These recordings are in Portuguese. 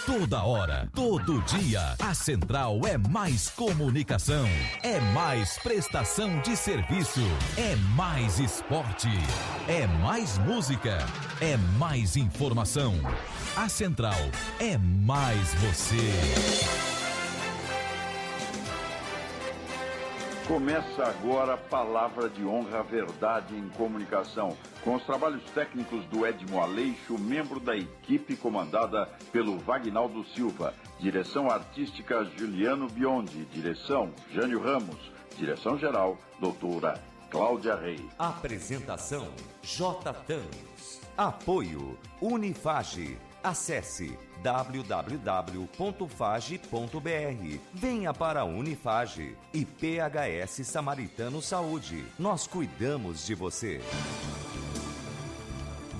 Toda hora, todo dia, a Central é mais comunicação, é mais prestação de serviço, é mais esporte, é mais música, é mais informação. A Central é mais você. Começa agora a Palavra de Honra, Verdade em Comunicação, com os trabalhos técnicos do Edmo Aleixo, membro da equipe comandada pelo Vagnaldo Silva. Direção artística Juliano Biondi, direção Jânio Ramos, direção geral doutora Cláudia Rei. Apresentação J. Thanos. Apoio Unifage. Acesse www.fage.br. Venha para a Unifage e PHS Samaritano Saúde. Nós cuidamos de você.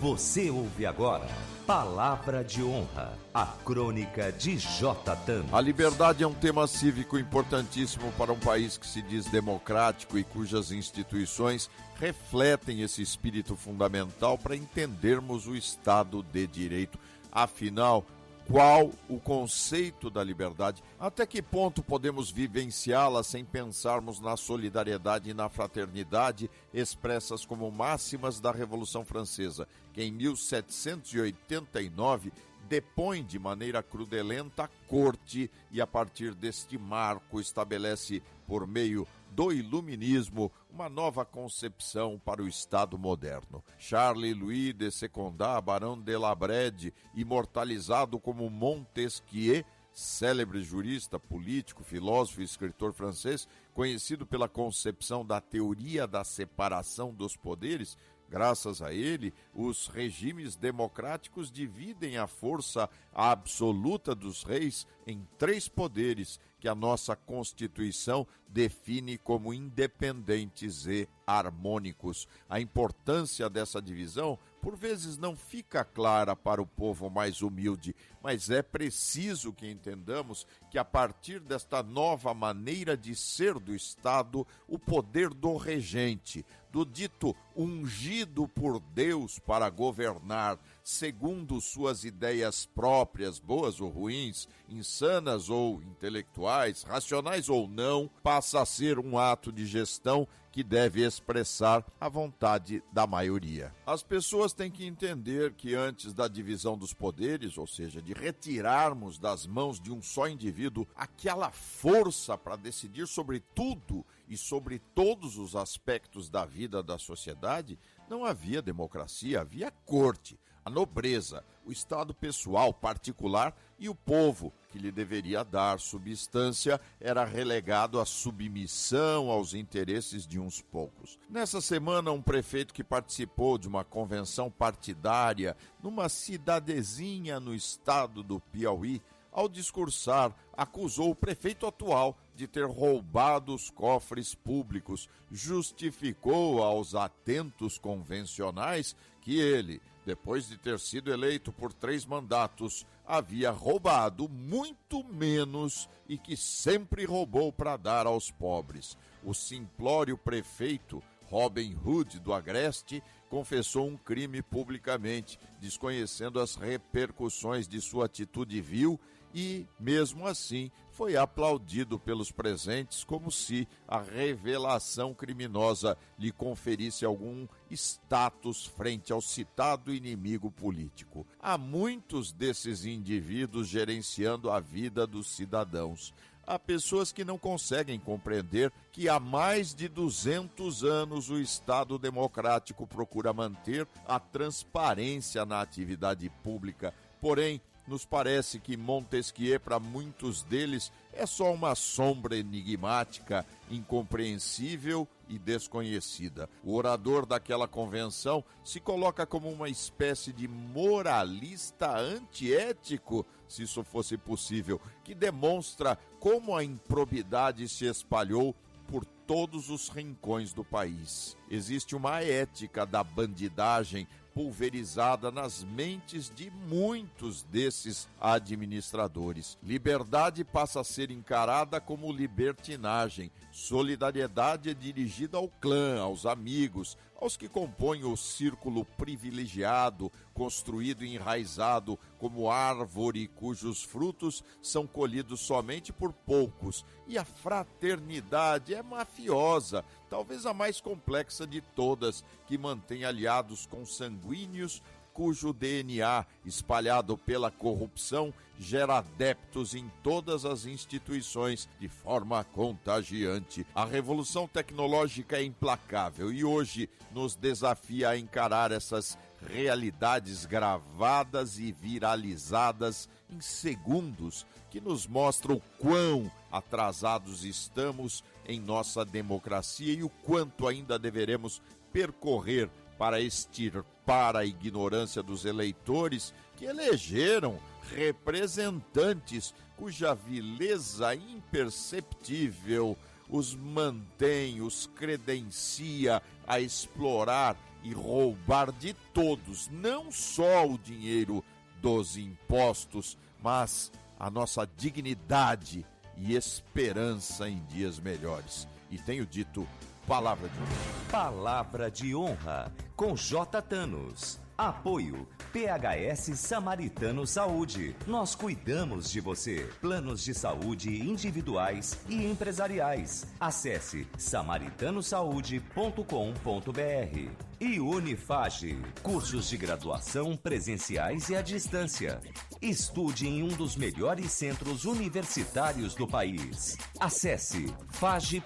Você ouve agora Palavra de Honra, a crônica de J. Thanos. A liberdade é um tema cívico importantíssimo para um país que se diz democrático e cujas instituições refletem esse espírito fundamental para entendermos o Estado de Direito. Afinal, qual o conceito da liberdade? Até que ponto podemos vivenciá-la sem pensarmos na solidariedade e na fraternidade expressas como máximas da Revolução Francesa, que em 1789 depõe de maneira crudelenta a corte e a partir deste marco estabelece, por meio do iluminismo, uma nova concepção para o Estado moderno. Charles-Louis de Secondat, barão de La Brède, imortalizado como Montesquieu, célebre jurista, político, filósofo e escritor francês, conhecido pela concepção da teoria da separação dos poderes. Graças a ele, os regimes democráticos dividem a força absoluta dos reis em 3 poderes que a nossa Constituição define como independentes e harmônicos. A importância dessa divisão, por vezes, não fica clara para o povo mais humilde, mas é preciso que entendamos que, a partir desta nova maneira de ser do Estado, o poder do regente, do dito ungido por Deus para governar, segundo suas ideias próprias, boas ou ruins, insanas ou intelectuais, racionais ou não, passa a ser um ato de gestão que deve expressar a vontade da maioria. As pessoas têm que entender que antes da divisão dos poderes, ou seja, de retirarmos das mãos de um só indivíduo aquela força para decidir sobre tudo e sobre todos os aspectos da vida da sociedade, não havia democracia, havia corte, a nobreza, o estado pessoal, particular e o povo, que lhe deveria dar substância, era relegado à submissão aos interesses de uns poucos. Nessa semana, um prefeito que participou de uma convenção partidária numa cidadezinha no estado do Piauí, ao discursar, acusou o prefeito atual de ter roubado os cofres públicos, justificou aos atentos convencionais que ele, depois de ter sido eleito por 3 mandatos, havia roubado muito menos e que sempre roubou para dar aos pobres. O simplório prefeito Robin Hood do Agreste confessou um crime publicamente, desconhecendo as repercussões de sua atitude vil e, mesmo assim, foi aplaudido pelos presentes como se a revelação criminosa lhe conferisse algum status frente ao citado inimigo político. Há muitos desses indivíduos gerenciando a vida dos cidadãos. Há pessoas que não conseguem compreender que há mais de 200 anos o Estado democrático procura manter a transparência na atividade pública. Porém, nos parece que Montesquieu, para muitos deles, é só uma sombra enigmática, incompreensível e desconhecida. O orador daquela convenção se coloca como uma espécie de moralista antiético, se isso fosse possível, que demonstra como a improbidade se espalhou por todos os rincões do país. Existe uma ética da bandidagem pulverizada nas mentes de muitos desses administradores. Liberdade passa a ser encarada como libertinagem. Solidariedade é dirigida ao clã, aos amigos, aos que compõem o círculo privilegiado, construído e enraizado como árvore cujos frutos são colhidos somente por poucos. E a fraternidade é mafiosa, talvez a mais complexa de todas, que mantém aliados consanguíneos cujo DNA, espalhado pela corrupção, gera adeptos em todas as instituições de forma contagiante. A revolução tecnológica é implacável e hoje nos desafia a encarar essas realidades gravadas e viralizadas em segundos, que nos mostram o quão atrasados estamos em nossa democracia e o quanto ainda deveremos percorrer para extirpar a ignorância dos eleitores que elegeram representantes cuja vileza imperceptível os mantém, os credencia a explorar e roubar de todos, não só o dinheiro dos impostos, mas a nossa dignidade e esperança em dias melhores. E tenho dito, palavra de honra. Palavra de honra com J. Thanos. Apoio PHS Samaritano Saúde. Nós cuidamos de você. Planos de saúde individuais e empresariais. Acesse samaritanosaúde.com.br. E Unifage, cursos de graduação presenciais e à distância. Estude em um dos melhores centros universitários do país. Acesse fage.br.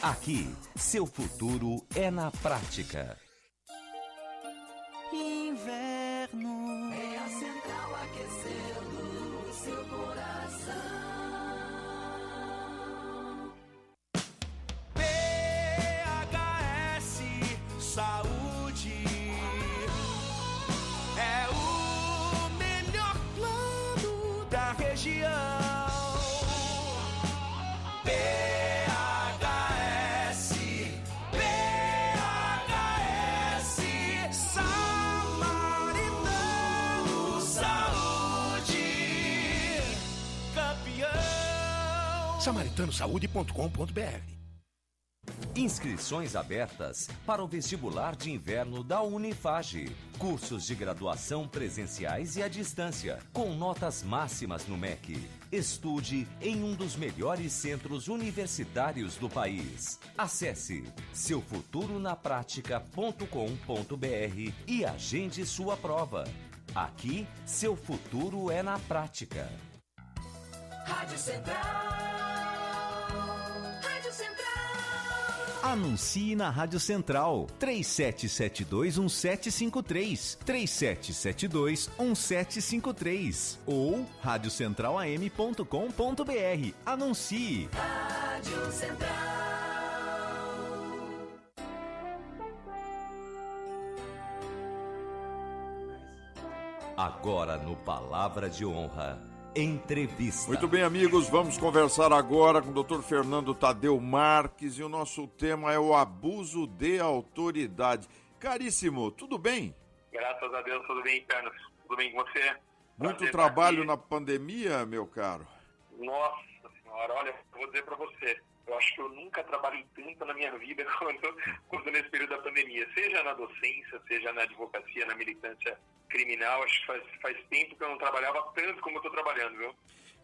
Aqui, seu futuro é na prática. Inverno é a central aquecendo o seu coração. PHS Saúde é o melhor plano da região. samaritanosaúde.com.br. Inscrições abertas para o vestibular de inverno da Unifage. Cursos de graduação presenciais e à distância, com notas máximas no MEC. Estude em um dos melhores centros universitários do país. Acesse seufuturonapratica.com.br e agende sua prova. Aqui, seu futuro é na prática. Rádio Central. Anuncie na Rádio Central 37721753, 37721753 ou radiocentralam.com.br. Anuncie. Rádio Central. Agora no Palavra de Honra, entrevista. Muito bem, amigos, vamos conversar agora com o Dr. Fernando Tadeu Marques e o nosso tema é o abuso de autoridade. Caríssimo, tudo bem? Graças a Deus, tudo bem, Carlos? Tudo bem com você? Muito trabalho na pandemia, meu caro. Nossa senhora, olha, eu vou dizer para você, eu acho que eu nunca trabalhei tanto na minha vida quanto nesse período da pandemia, seja na docência, seja na advocacia, na militância criminal. Acho que faz tempo que eu não trabalhava tanto como eu estou trabalhando, viu?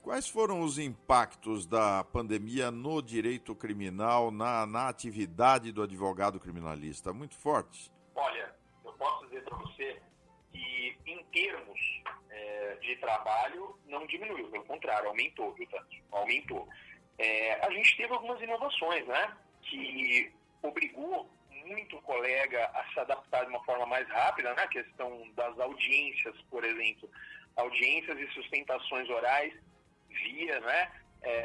Quais foram os impactos da pandemia no direito criminal, na atividade do advogado criminalista? Muito fortes? Olha, eu posso dizer para você que em termos de trabalho não diminuiu, pelo contrário, aumentou, viu, Tanto? Aumentou. A gente teve algumas inovações, né, que obrigou muito colega a se adaptar de uma forma mais rápida, né, a questão das audiências, por exemplo, audiências e sustentações orais via, né,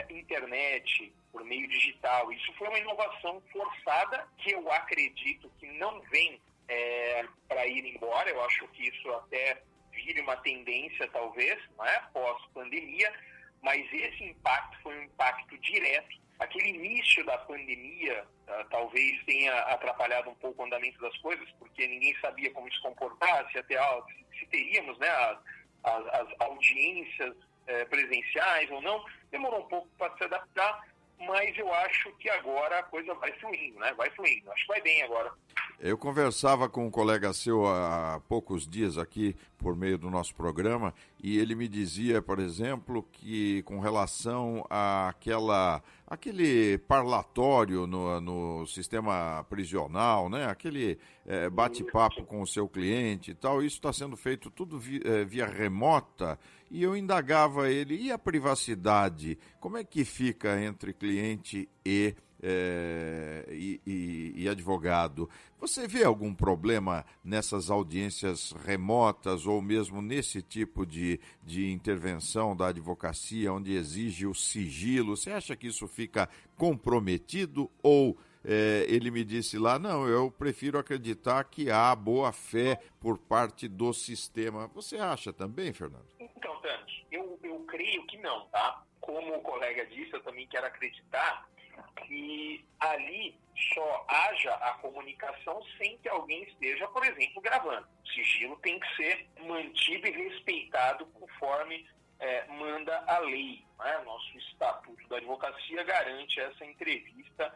internet, por meio digital. Isso foi uma inovação forçada que eu acredito que não vem para ir embora. Eu acho que isso até vire uma tendência, talvez, né, pós-pandemia, mas esse impacto foi um impacto direto. Aquele início da pandemia talvez tenha atrapalhado um pouco o andamento das coisas, porque ninguém sabia como se comportar, se teríamos, né, as audiências presenciais ou não. Demorou um pouco para se adaptar, mas eu acho que agora a coisa vai fluindo, né? Vai fluindo. Acho que vai bem agora. Eu conversava com um colega seu há poucos dias aqui, por meio do nosso programa, e ele me dizia, por exemplo, que com relação àquele parlatório no sistema prisional, né? Aquele bate-papo com o seu cliente e tal, isso está sendo feito tudo via remota, e eu indagava ele, e a privacidade? Como é que fica entre cliente e advogado? Você vê algum problema nessas audiências remotas ou mesmo nesse tipo de intervenção da advocacia onde exige o sigilo? Você acha que isso fica comprometido ou ele me disse lá, não, eu prefiro acreditar que há boa fé por parte do sistema. Você acha também, Fernando? Então, Thanos, eu creio que não, tá? Como o colega disse, eu também quero acreditar que ali só haja a comunicação sem que alguém esteja, por exemplo, gravando. O sigilo tem que ser mantido e respeitado conforme manda a lei. Né? Nosso Estatuto da Advocacia garante essa entrevista,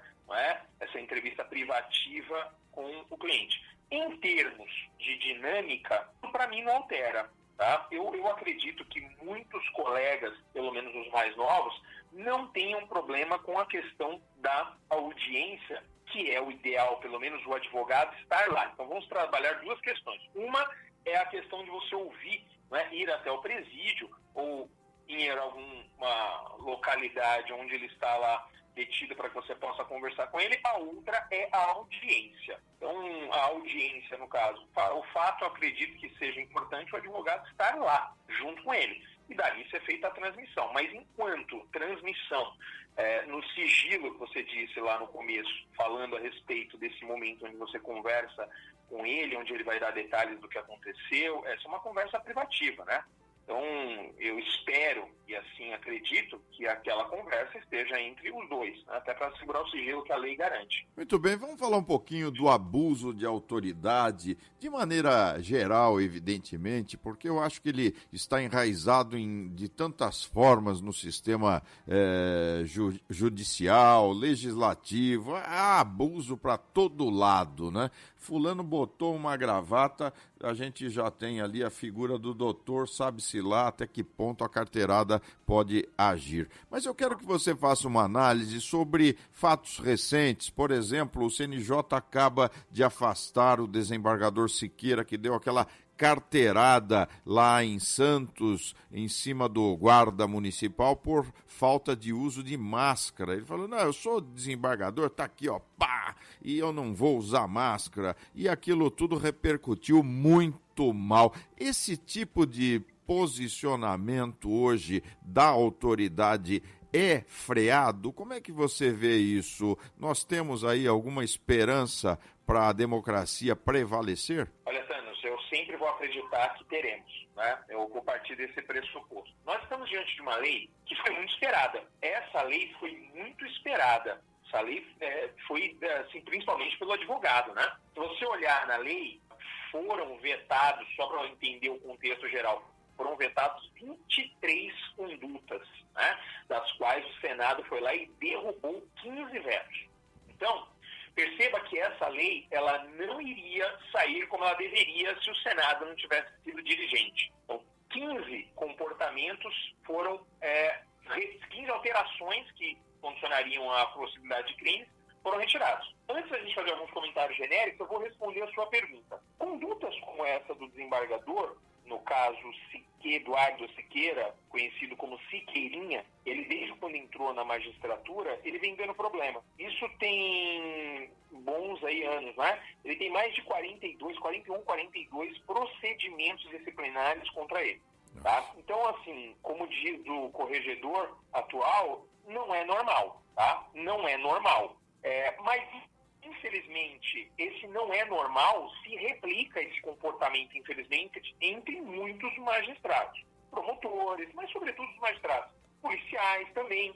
essa entrevista privativa com o cliente. Em termos de dinâmica, para mim não altera. Tá? Eu acredito que muitos colegas, pelo menos os mais novos, não tenham problema com a questão da audiência, que é o ideal, pelo menos o advogado estar lá. Então vamos trabalhar duas questões. Uma é a questão de você ouvir, ir até o presídio ou ir em alguma localidade onde ele está lá detido para que você possa conversar com ele. A outra é a audiência. Então, a audiência, no caso, o fato, eu acredito que seja importante o advogado estar lá, junto com ele. E dali ser feita a transmissão. Mas enquanto transmissão, no sigilo que você disse lá no começo, falando a respeito desse momento onde você conversa com ele, onde ele vai dar detalhes do que aconteceu, essa é uma conversa privativa, né? Então, eu espero e assim acredito que aquela conversa esteja entre os dois, né? Até para segurar o sigilo que a lei garante. Muito bem, vamos falar um pouquinho do abuso de autoridade, de maneira geral, evidentemente, porque eu acho que ele está enraizado de tantas formas no sistema judicial, legislativo, há abuso para todo lado, né? Fulano botou uma gravata, a gente já tem ali a figura do doutor, sabe-se lá até que ponto a carteirada pode agir. Mas eu quero que você faça uma análise sobre fatos recentes. Por exemplo, o CNJ acaba de afastar o desembargador Siqueira, que deu aquela carteirada lá em Santos, em cima do guarda municipal, por falta de uso de máscara. Ele falou, não, eu sou desembargador, tá aqui, ó, pá, e eu não vou usar máscara. E aquilo tudo repercutiu muito mal. Esse tipo de posicionamento hoje da autoridade é freado? Como é que você vê isso? Nós temos aí alguma esperança para a democracia prevalecer? Olha, Thanos, eu sempre vou acreditar que teremos, né? Eu vou partir desse pressuposto. Nós estamos diante de uma lei que foi muito esperada. Essa lei foi muito esperada. Essa lei foi, assim, principalmente pelo advogado, né? Se você olhar na lei, foram vetados, só para eu entender o contexto geral, foram vetados 23 condutas, né? Das quais o Senado foi lá e derrubou 15 vetos. Então, perceba que essa lei, ela não iria sair como ela deveria se o Senado não tivesse sido diligente. Então, 15 comportamentos foram, 15 alterações que condicionariam a possibilidade de crimes foram retirados. Antes da gente fazer alguns comentários genéricos, eu vou responder a sua pergunta. Condutas como essa do desembargador, no caso Eduardo Siqueira, conhecido como Siqueirinha, ele desde quando entrou na magistratura, ele vem dando problema. Isso tem bons aí anos, né? Ele tem mais de 42 procedimentos disciplinares contra ele. Tá? Então, assim, como diz o corregedor atual, não é normal, tá? Não é normal. Mas, infelizmente, esse não é normal se replica esse comportamento, infelizmente, entre muitos magistrados, promotores, mas sobretudo os magistrados, policiais também.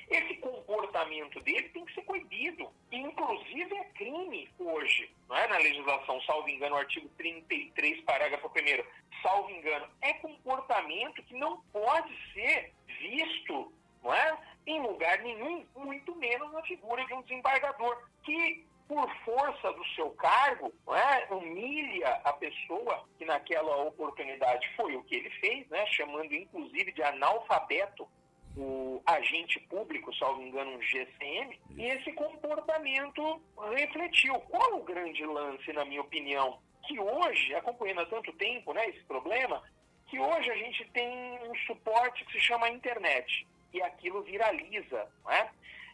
Esse comportamento dele tem que ser coibido. Inclusive é crime hoje, não é? Na legislação, salvo engano, o artigo 33, parágrafo 1º, salvo engano, é comportamento que não pode ser visto, não é? em lugar nenhum, muito menos na figura de um desembargador, que, por força do seu cargo, não é, humilha a pessoa, que naquela oportunidade foi o que ele fez, né, chamando inclusive de analfabeto o agente público, salvo engano, um GCM, e esse comportamento refletiu. Qual o grande lance, na minha opinião? Que hoje, acompanhando há tanto tempo, né, esse problema, que hoje a gente tem um suporte que se chama internet, e aquilo viraliza, não é?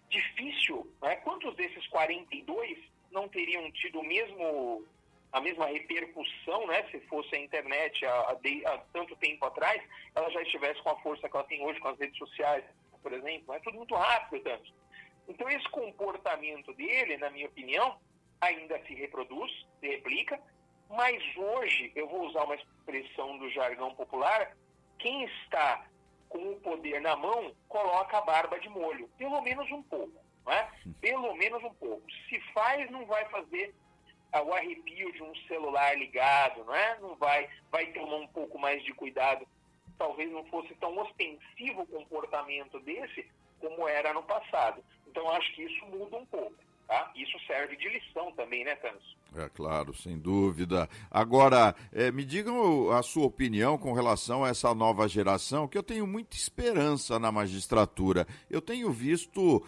Difícil, não é? Quantos desses 42 não teriam tido a mesma repercussão, né, se fosse a internet há tanto tempo atrás, ela já estivesse com a força que ela tem hoje com as redes sociais, por exemplo, é tudo muito rápido, tanto. Então esse comportamento dele, na minha opinião, ainda se reproduz, se replica, mas hoje, eu vou usar uma expressão do jargão popular, quem está com o poder na mão, coloca a barba de molho, pelo menos um pouco, não é? Pelo menos um pouco. Se faz, não vai fazer o arrepio de um celular ligado, não é? Não vai tomar um pouco mais de cuidado. Talvez não fosse tão ostensivo o comportamento desse como era no passado. Então, acho que isso muda um pouco, tá? Isso serve de lição também, né, Thanos? É claro, sem dúvida. Agora, me digam a sua opinião com relação a essa nova geração, que eu tenho muita esperança na magistratura. Eu tenho visto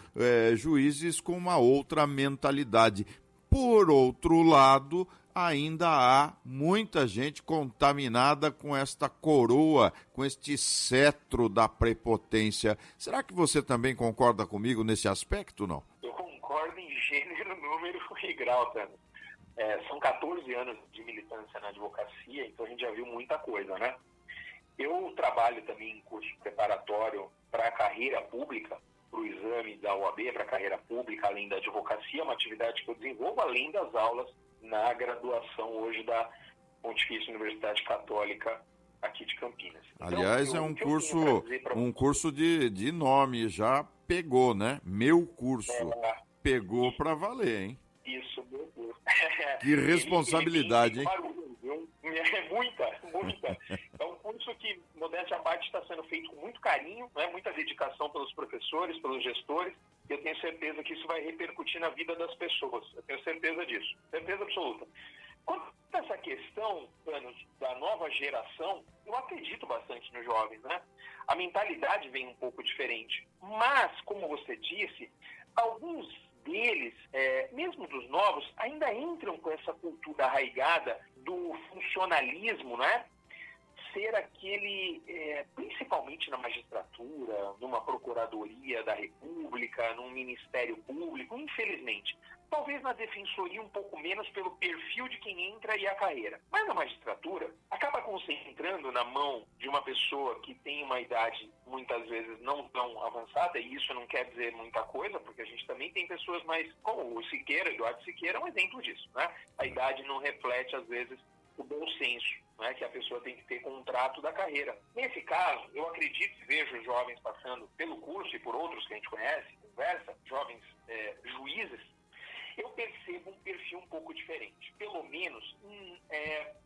juízes com uma outra mentalidade. Por outro lado, ainda há muita gente contaminada com esta coroa, com este cetro da prepotência. Será que você também concorda comigo nesse aspecto, não? Eu concordo em gênero, número e grau, Tânia. São 14 anos de militância na advocacia, então a gente já viu muita coisa, né? Eu trabalho também em curso preparatório para a carreira pública, para o exame da OAB, para a carreira pública, além da advocacia, uma atividade que eu desenvolvo além das aulas na graduação hoje da Pontifícia Universidade Católica aqui de Campinas. Aliás, é um curso de nome, já pegou, né? Meu curso. Pegou para valer, hein? Isso, meu Deus. Que responsabilidade, hein? Muita. É um curso que, modéstia à parte, está sendo feito com muito carinho, né? Muita dedicação pelos professores, pelos gestores. E eu tenho certeza que isso vai repercutir na vida das pessoas. Eu tenho certeza disso. Certeza absoluta. Quanto a essa questão, Thanos, da nova geração, eu acredito bastante nos jovens, né? A mentalidade vem um pouco diferente. Mas, como você disse, alguns deles, mesmo dos novos, ainda entram com essa cultura arraigada do funcionalismo, né? Ser aquele, principalmente na magistratura, numa procuradoria da República, num ministério público, infelizmente. Talvez na defensoria um pouco menos pelo perfil de quem entra e a carreira. Mas na magistratura, acaba concentrando na mão de uma pessoa que tem uma idade muitas vezes não tão avançada, e isso não quer dizer muita coisa, porque a gente também tem pessoas mais, como o Siqueira, Eduardo Siqueira é um exemplo disso, né? A idade não reflete, às vezes, o bom senso, né, que a pessoa tem que ter com o trato da carreira. Nesse caso, eu acredito e vejo jovens passando pelo curso e por outros que a gente conhece, conversa, jovens juízes, eu percebo um perfil um pouco diferente. Pelo menos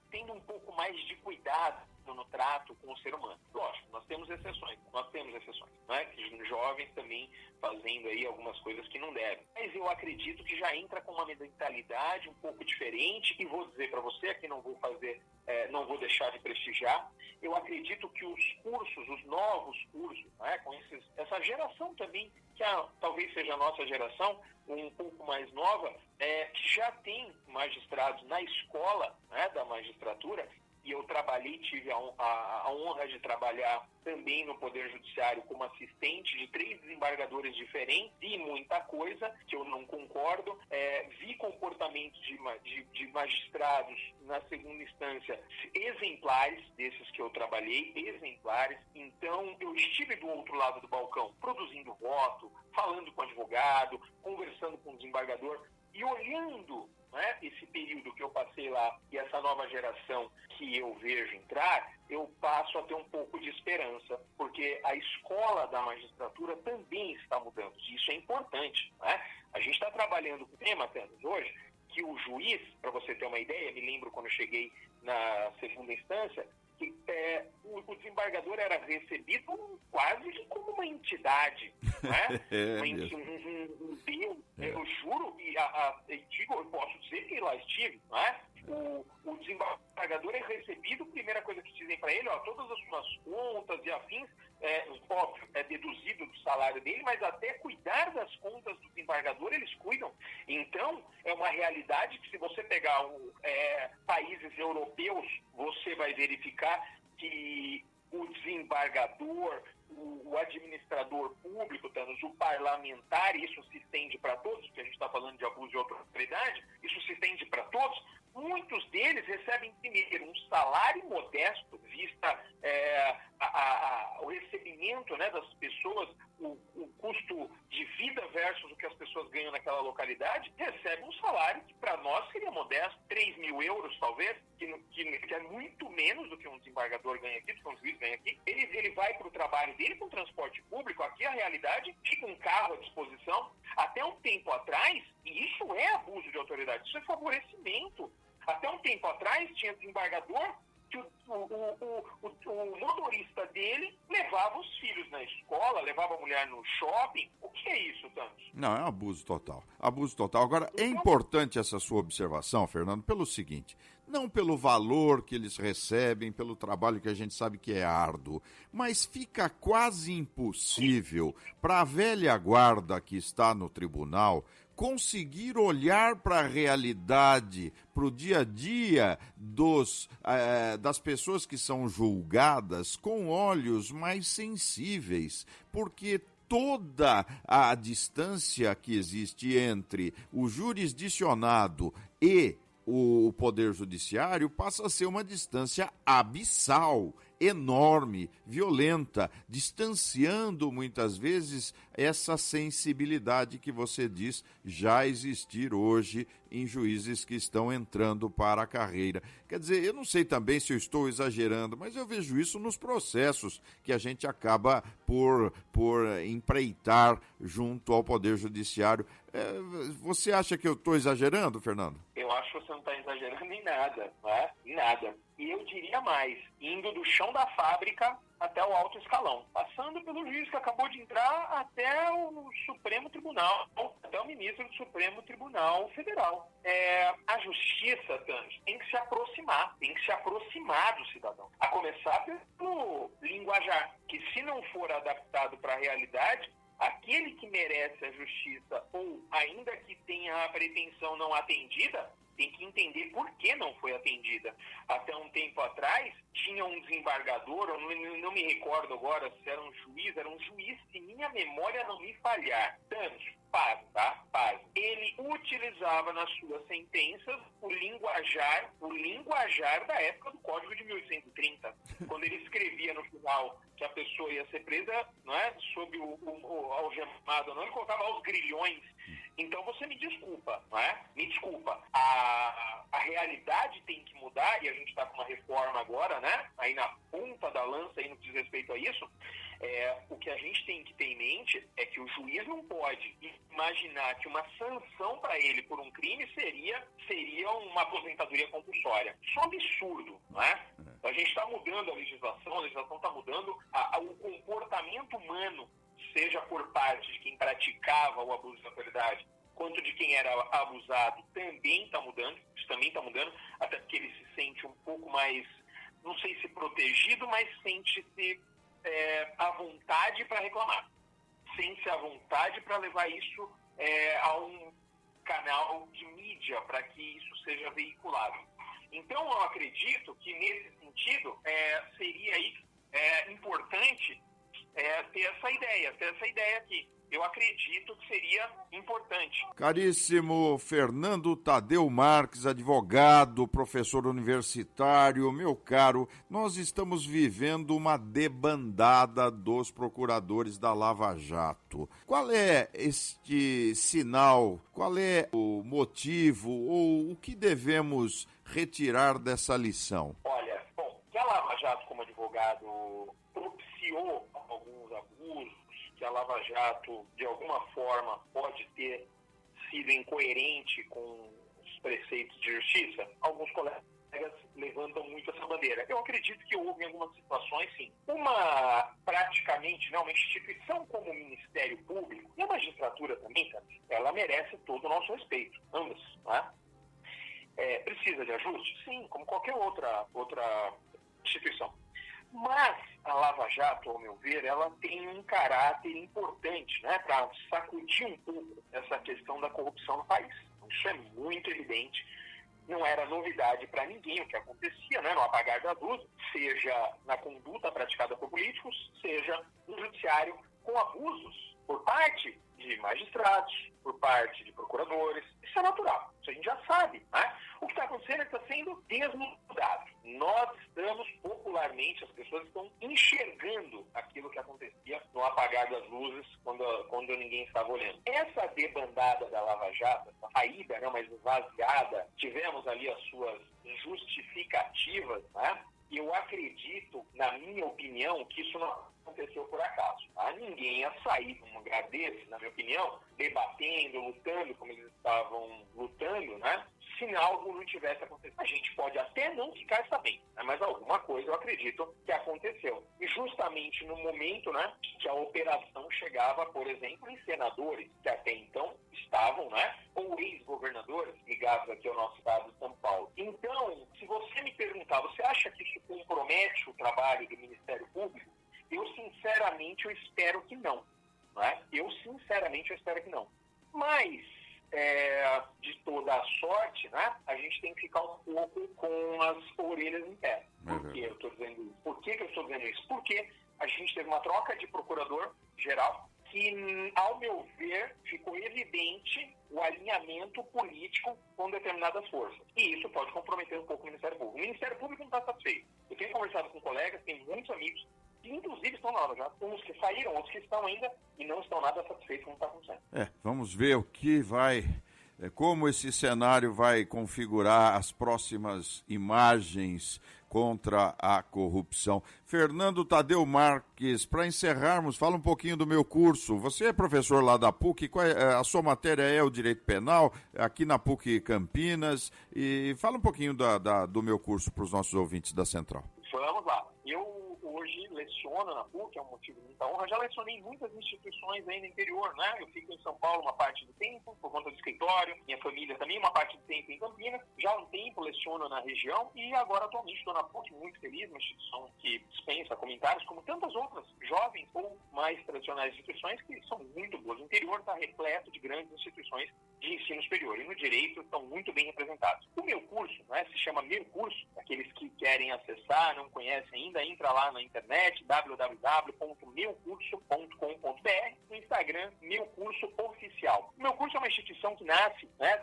tendo um pouco mais de cuidado no trato com o ser humano. Lógico, nós temos exceções, né? Que jovens também fazendo aí algumas coisas que não devem. Mas eu acredito que já entra com uma mentalidade um pouco diferente, e vou dizer para você, aqui não vou deixar de prestigiar, eu acredito que os cursos, os novos cursos, né, com essa geração também, que talvez seja a nossa geração, um pouco mais nova, que já tem magistrados na escola, né, da magistratura, e eu tive a honra de trabalhar também no Poder Judiciário como assistente de 3 desembargadores diferentes, vi muita coisa que eu não concordo, vi comportamentos de magistrados na segunda instância exemplares, desses que eu trabalhei, exemplares. Então eu estive do outro lado do balcão, produzindo voto, falando com o advogado, conversando com o desembargador e olhando, né, esse período que eu passei lá e essa nova geração que eu vejo entrar, eu passo a ter um pouco de esperança, porque a escola da magistratura também está mudando. Isso é importante, né? A gente está trabalhando com o tema, Thanos, hoje, que o juiz, para você ter uma ideia, me lembro quando eu cheguei na segunda instância, que o desembargador era recebido quase que como uma entidade, né? Um Deus, eu juro, eu posso dizer que lá estive, né? O desembargador é recebido, primeira coisa que dizem para ele, todas as suas contas e afins, óbvio, é deduzido do salário dele, mas até cuidar das contas do desembargador eles cuidam. Então, é uma realidade que se você pegar países europeus, você vai verificar que o desembargador, o administrador público, o parlamentar, isso se estende para todos, porque a gente está falando de abuso de autoridade, isso se estende para todos. Muitos deles recebem, primeiro, um salário modesto, vista o recebimento, né, das pessoas, o custo de vida versus o que as pessoas ganham naquela localidade, recebe um salário que para nós seria modesto, 3 mil euros talvez, que é muito menos do que um desembargador ganha aqui, do que um juiz ganha aqui. Ele vai para o trabalho dele com transporte público, aqui a realidade, fica um carro à disposição. Até um tempo atrás, e isso é abuso de autoridade, isso é favorecimento. Até um tempo atrás tinha desembargador que o motorista dele levava os filhos na escola, levava a mulher no shopping. O que é isso, Thanos? Não, é um abuso total. Abuso total. Agora, é importante essa sua observação, Fernando, pelo seguinte, não pelo valor que eles recebem, pelo trabalho que a gente sabe que é árduo, mas fica quase impossível para a velha guarda que está no tribunal conseguir olhar para a realidade, para o dia a dia das pessoas que são julgadas com olhos mais sensíveis, porque toda a distância que existe entre o jurisdicionado e o Poder Judiciário passa a ser uma distância abissal, enorme, violenta, distanciando muitas vezes essa sensibilidade que você diz já existir hoje em juízes que estão entrando para a carreira. Quer dizer, eu não sei também se eu estou exagerando, mas eu vejo isso nos processos que a gente acaba por empreitar junto ao Poder Judiciário. Você acha que eu estou exagerando, Fernando? Eu acho que você não está exagerando em nada, né? Em nada. E eu diria mais, indo do chão da fábrica até o alto escalão, passando pelo juiz que acabou de entrar até o Supremo Tribunal, até o ministro do Supremo Tribunal Federal. A justiça, Tânis, tem que se aproximar do cidadão. A começar pelo linguajar, que se não for adaptado para a realidade, aquele que merece a justiça ou ainda que tenha a pretensão não atendida, tem que entender por que não foi atendida. Até um tempo atrás, tinha um desembargador, eu não me recordo agora se era um juiz, se minha memória não me falhar. Danos, paz. Ele utilizava nas suas sentenças o linguajar da época do Código de 1830. Quando ele escrevia no final que a pessoa ia ser presa, não é, sob o algemado, não, ele colocava aos grilhões. Então você me desculpa, não é? Me desculpa. A realidade tem que mudar, e a gente está com uma reforma agora, né? Aí na ponta da lança, aí no que diz respeito a isso, o que a gente tem que ter em mente é que o juiz não pode imaginar que uma sanção para ele por um crime seria uma aposentadoria compulsória. Isso é um absurdo, não é? A gente está mudando a legislação está mudando o comportamento humano, seja por parte de quem praticava o abuso de autoridade, quanto de quem era abusado, também está mudando. Isso também está mudando, até porque ele se sente um pouco mais, não sei se protegido, mas sente-se à vontade para reclamar. Sente-se à vontade para levar isso a um canal de mídia, para que isso seja veiculado. Então, eu acredito que, nesse sentido, seria aí importante ter essa ideia aqui. Eu acredito que seria importante. Caríssimo Fernando Tadeu Marques, advogado, professor universitário, meu caro, nós estamos vivendo uma debandada dos procuradores da Lava Jato. Qual é este sinal? Qual é o motivo ou o que devemos retirar dessa lição? Olha, que a Lava Jato, como advogado, propiciou alguns abusos, que a Lava Jato, de alguma forma, pode ter sido incoerente com os preceitos de justiça, alguns colegas levantam muito essa bandeira. Eu acredito que houve em algumas situações, sim. Praticamente, uma instituição como o Ministério Público, e a magistratura também, ela merece todo o nosso respeito, ambas, né? Precisa de ajuste? Sim, como qualquer outra instituição. Mas a Lava Jato, ao meu ver, ela tem um caráter importante, né, para sacudir um pouco essa questão da corrupção no país. Isso é muito evidente. Não era novidade para ninguém o que acontecia, né, no apagar das luzes, seja na conduta praticada por políticos, seja no judiciário, com abusos por parte de magistrados, por parte de procuradores. Isso é natural, isso a gente já sabe, né? O que está acontecendo é que está sendo desnudado. Nós estamos popularmente, as pessoas estão enxergando aquilo que acontecia no apagar das luzes quando ninguém estava olhando. Essa debandada da Lava Jato, essa saída, mas esvaziada, tivemos ali as suas justificativas, né? Eu acredito, na minha opinião, que isso não aconteceu por acaso. Tá? Ninguém ia sair de um lugar desse, na minha opinião, debatendo, lutando como eles estavam lutando, né? Se algo não tivesse acontecido. A gente pode até não ficar sabendo, né? Mas alguma coisa eu acredito que aconteceu. E justamente no momento, né, que a operação chegava, por exemplo, em senadores que até então estavam, né, ou ex-governadores ligados aqui ao nosso estado de São Paulo. Então, se você me perguntar, você acha que isso compromete o trabalho do Ministério Público? Eu sinceramente espero que não. Né? Eu espero que não. Mas, de toda a sorte, né, a gente tem que ficar um pouco com as orelhas em pé. Por que eu estou dizendo isso? Por que eu estou dizendo isso? Porque a gente teve uma troca de procurador-geral que, ao meu ver, ficou evidente o alinhamento político com determinadas forças. E isso pode comprometer um pouco o Ministério Público. O Ministério Público não está satisfeito. Eu tenho conversado com colegas, tenho muitos amigos que, inclusive, estão na Lava Jato, uns que saíram, outros que estão ainda e não estão nada satisfeitos com o que está acontecendo. Vamos ver o que vai... Como esse cenário vai configurar as próximas imagens contra a corrupção. Fernando Tadeu Marques, para encerrarmos, fala um pouquinho do meu curso. Você é professor lá da PUC, a sua matéria é o Direito Penal, aqui na PUC Campinas, e fala um pouquinho do meu curso para os nossos ouvintes da Central. Vamos lá. Eu hoje leciono na PUC, é um motivo de muita honra. Já lecionei em muitas instituições aí no interior, né? Eu fico em São Paulo uma parte do tempo, por conta do escritório, minha família também, uma parte do tempo em Campinas. Já há um tempo leciono na região e agora atualmente estou na PUC, muito feliz, uma instituição que dispensa comentários, como tantas outras jovens ou mais tradicionais instituições que são muito boas. O interior está repleto de grandes instituições de ensino superior e no direito estão muito bem representados. O meu curso, né, se chama Meu Curso, aqueles que querem acessar, não conhecem ainda, entra lá na internet, www.meucurso.com.br, no Instagram, Meu Curso Oficial. O Meu Curso é uma instituição que nasce, né,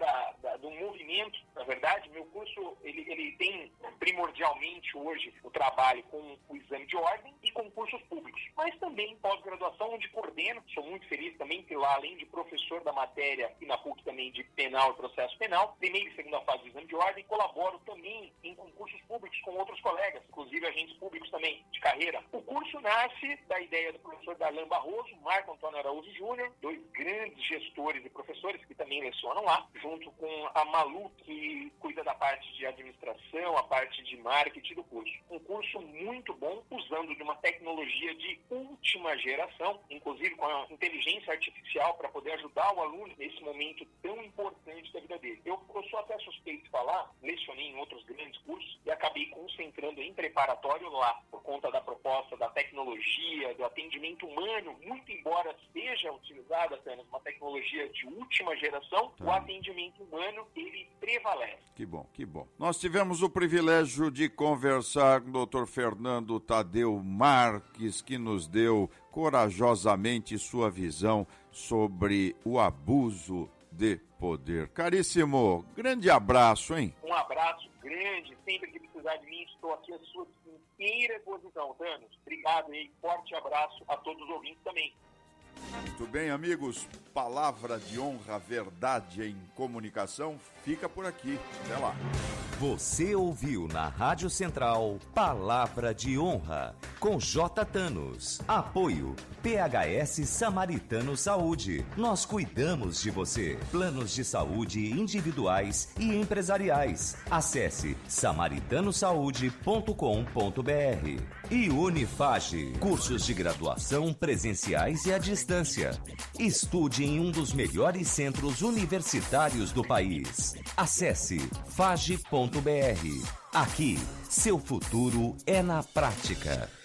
do movimento, na verdade. Meu curso, ele tem primordialmente hoje o trabalho com o exame de ordem e concursos públicos, mas também pós-graduação, onde coordeno, sou muito feliz também que lá, além de professor da matéria e na PUC também de penal e processo penal, primeira e segunda fase do exame de ordem, colaboro também em concursos públicos com outros colegas, inclusive agentes públicos também de carreira. O curso nasce da ideia do professor Darlan Barroso, Marco Antônio Araújo Júnior, dois grandes gestores e professores que também lecionam lá, junto com a Malu, que cuida da parte de administração, a parte de marketing do curso. Um curso muito bom, usando de uma tecnologia de última geração, inclusive com a inteligência artificial para poder ajudar o aluno nesse momento tão importante da vida dele. Eu sou até suspeito de falar, lecionei em outros grandes cursos e acabei concentrando em preparatório lá, por conta da proposta da tecnologia, do atendimento humano, muito embora seja utilizada apenas uma tecnologia de última geração, o atendimento humano, ele prevalece. Que bom, que bom. Nós tivemos o privilégio de conversar com o Dr. Fernando Tadeu Marques, que nos deu corajosamente sua visão sobre o abuso de poder. Caríssimo, grande abraço, hein? Um abraço grande, sempre que precisar de mim, estou aqui à sua inteira posição, Thanos. Obrigado e forte abraço a todos os ouvintes também. Muito bem, amigos. Palavra de honra, verdade em comunicação, fica por aqui. Até lá. Você ouviu na Rádio Central Palavra de Honra, com J. Thanos. Apoio PHS Samaritano Saúde. Nós cuidamos de você. Planos de saúde individuais e empresariais. Acesse samaritanosaúde.com.br. E Unifage, cursos de graduação presenciais e à distância. Estude em um dos melhores centros universitários do país. Acesse fage.br. Aqui, seu futuro é na prática.